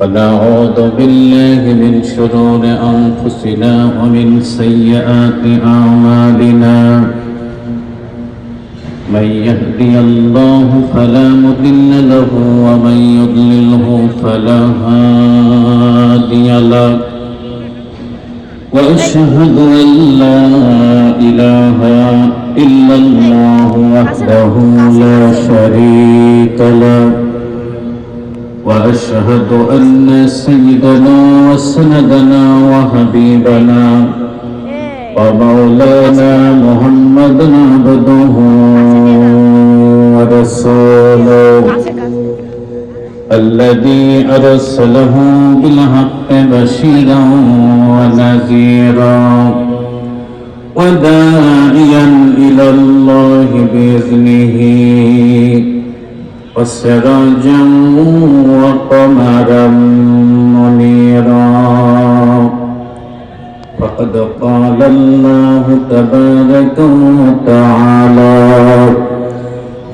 ونعوذ بالله من شرور أنفسنا ومن سيئات أعمالنا من يهدي الله فلا مضل له ومن يضلله فلا هادي له وأشهد أن لا إله إلا الله وحده لا شريك له وأشهد أن سيدنا وسندنا وحبيبنا ومولانا محمدا عبده ورسوله الذي أرسله بالحق بشيرا ونذيرا وداعيا إلى الله بإذنه وسراجا وقمرا منيرا فقد قال الله تبارك وتعالى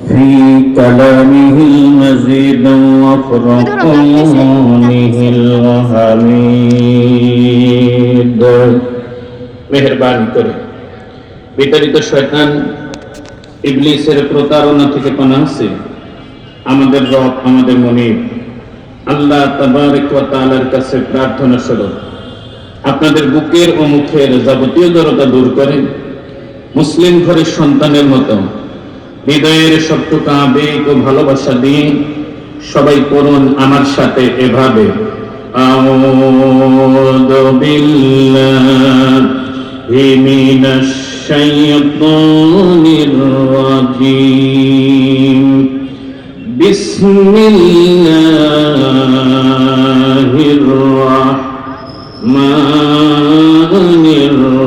في كلامه المجيد وفرقانه الحميد মেহেরবানি করে বিতাড়িত শয়তান ইবলিসের প্রতারণা থেকে পানা আছে আমাদের রব আমাদের মুনিব আল্লাহ তাবারক ওয়া তাআলার কাছে প্রার্থনা স্বরূপ আপনাদের বুকের ও মুখের যাবতীয় জড়তা দূর করেন মুসলিম ঘরের সন্তানের মতো হৃদয়ের সবটুকু আবেগ ও ভালোবাসা দিয়ে সবাই করুন আমার সাথে এভাবে আউযু বিল্লাহি মিনাশ শাইতানির রাজীম বিসমিল্লাহির রাহমানির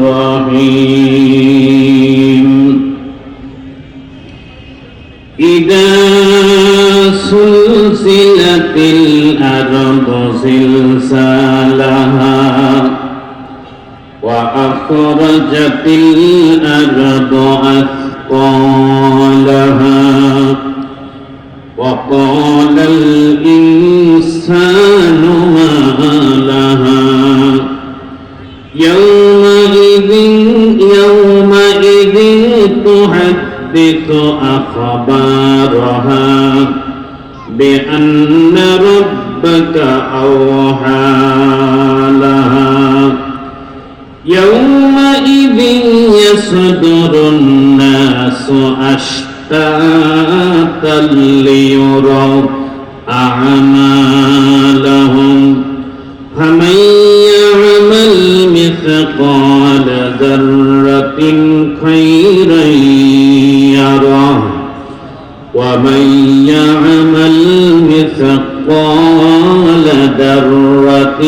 রাহিম ইযা সুলসিলাতিল আরদু জিলসালাহা ওয়া আখরাজাতিল আরদু আথকালাহা وقال الإنسان ما لها يومئذ تحدث أخبارها بأن ربك أوحى لها يومئذ يصدر الناس أشتاتا ليروا أعمالهم فمن يعمل مثقال ذرة خيرا يره ومن يعمل مثقال ذرة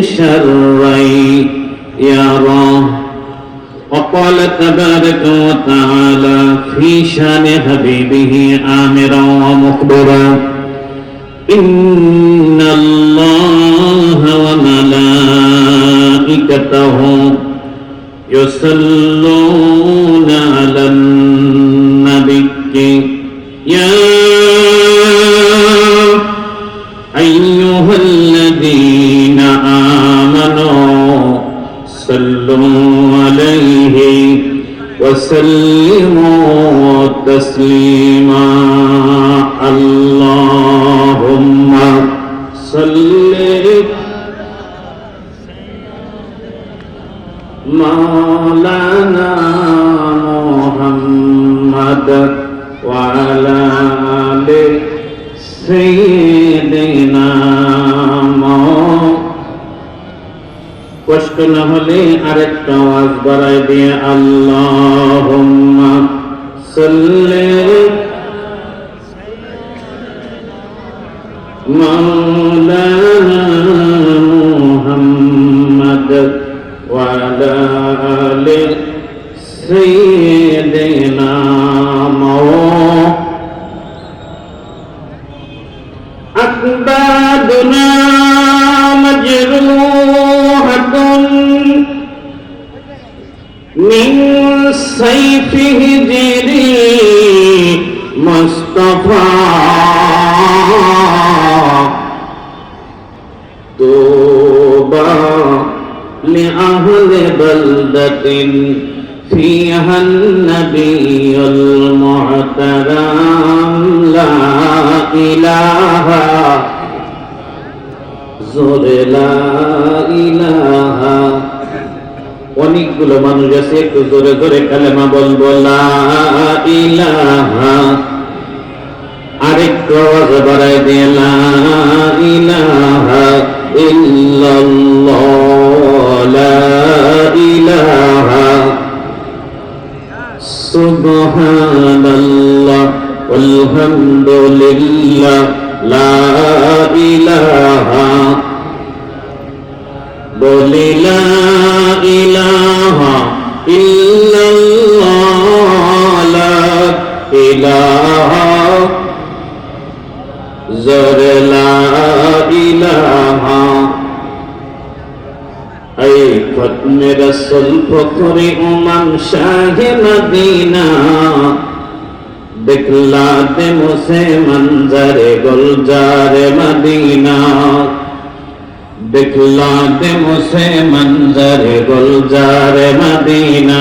شرا يره وقال تبارك وتعالى في شان حبيبه آمرا ومخبرا إن الله وملائكته يصلون على النبي يا أيها الذين آمنوا صلوا عليه وسلموا تسليما اللهم صل مولانا محمد وعلى آل سيدنا কষ্ট না হলে আরেকটা আওয়াজ বাড়াই দিয়ে আল্লাহুম্মা সাল্লি মাওলানা মুহাম্মদ ওয়া আলা আলি সাইয়্যিদিনা আকবাদুনা মাজরুহাতুন من سيفه جري مصطفى بلدة فيها النبي المحترم لا إله زور لا إله অনেকগুলো মানুষ আছে একটু জোরে জোরে কালেমা বলবো লা ইলাহা আরেকটু আওয়াজ বাড়ায় দিয়ে লা ইলাহা ইল্লাল্লাহ লা ইলাহা সুবহানাল্লাহ আলহামদুলিল্লাহ লা ইলাহা বলি লা ইলাহা ইল্লাল্লাহ লা ইলাহা জোরে লা ইলাহা এই খতমে রাসূল ফখরে উমাম শাহে মদিনা দেখলা দে মুঝে मंजरे गुलजार मदीना दिखला दे मुझे मंजर गुलजार मदीना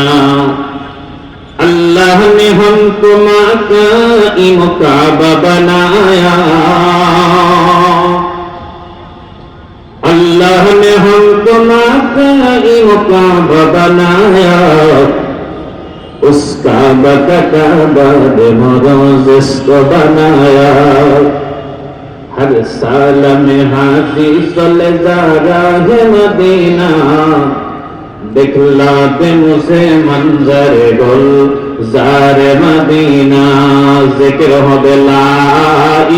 अल्लाह ने हमको माकाइम काबा बनाया अल्लाह ने हमको माकाइम काबा बनाया उस काबा का काबा दे मरोज इसको बनाया हर साल में हाथी चले जा रहा है मदीना दिखला दे मुझे मंजर गुलजार मदीना जिक्र হবে লা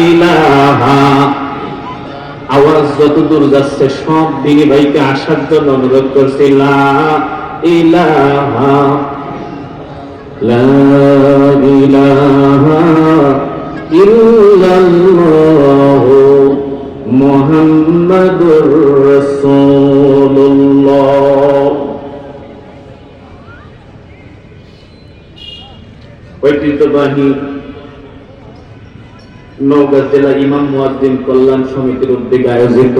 ইলাহা আওয়াজ যত দূর যাচ্ছে সব দিনী ভাইকে আসার জন্য অনুরোধ করছি লা ইলাহা লা ইলাহা ইল্লাল্লাহ মুহাম্মাদুর রাসূলুল্লাহ। ঐতিহ্যবাহী নওগাঁ জেলা ইমাম মুয়াজ্জিন কল্যাণ সমিতির উদ্যোগে আয়োজিত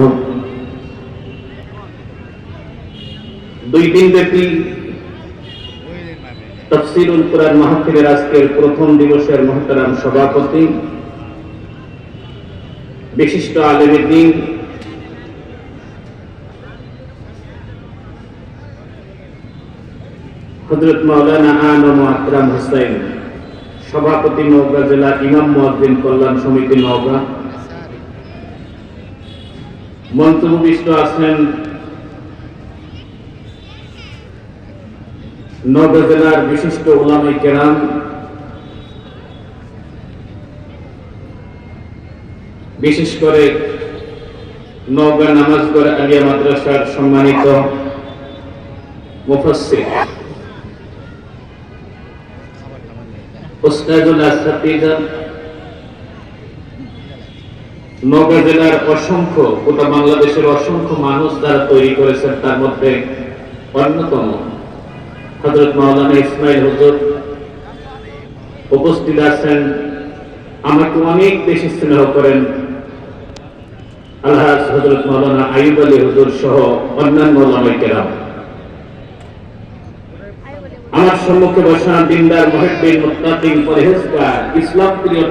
2 দিন ব্যাপী তাফসীরুল কুরআন মাহফিলের আজকের প্রথম দিবসের মুহতারাম সভাপতি বিশিষ্ট আলেমে দ্বীন হযরত মাওলানা আনম আকরাম হোসেন সভাপতি নওগাঁ জেলা ইমাম মুয়াজ্জিন কল্যাণ সমিতি নওগাঁ মঞ্চভূমিষ্ঠ আছেন নওগাঁ জেলার বিশিষ্ট উলামায়ে কেরাম বিশেষ করে নওগাঁ নামাজগড় আলিয়া মাদ্রাসার সম্মানিত মুফাসসির উস্তাদুল আসতিজা নওগাঁ জেলার অসংখ্য গোটা বাংলাদেশের অসংখ্য মানুষ যারা তৈরি করেছেন তার মধ্যে অন্যতম হযরত মাওলানা ইসমাইল হুজুর উপস্থিত আছেন। আমাকে অনেক বেশি স্নেহ করেন আলহাজ হযরত মাওলানা আইয়ুব আলী হুজুর সহ অন্যান্য উলামায়ে কেরাম। আমার সম্মুখে বসা দিনদার মুহিব্বিন মুত্তাকিন পরহেজগার ইসলাম প্রিয়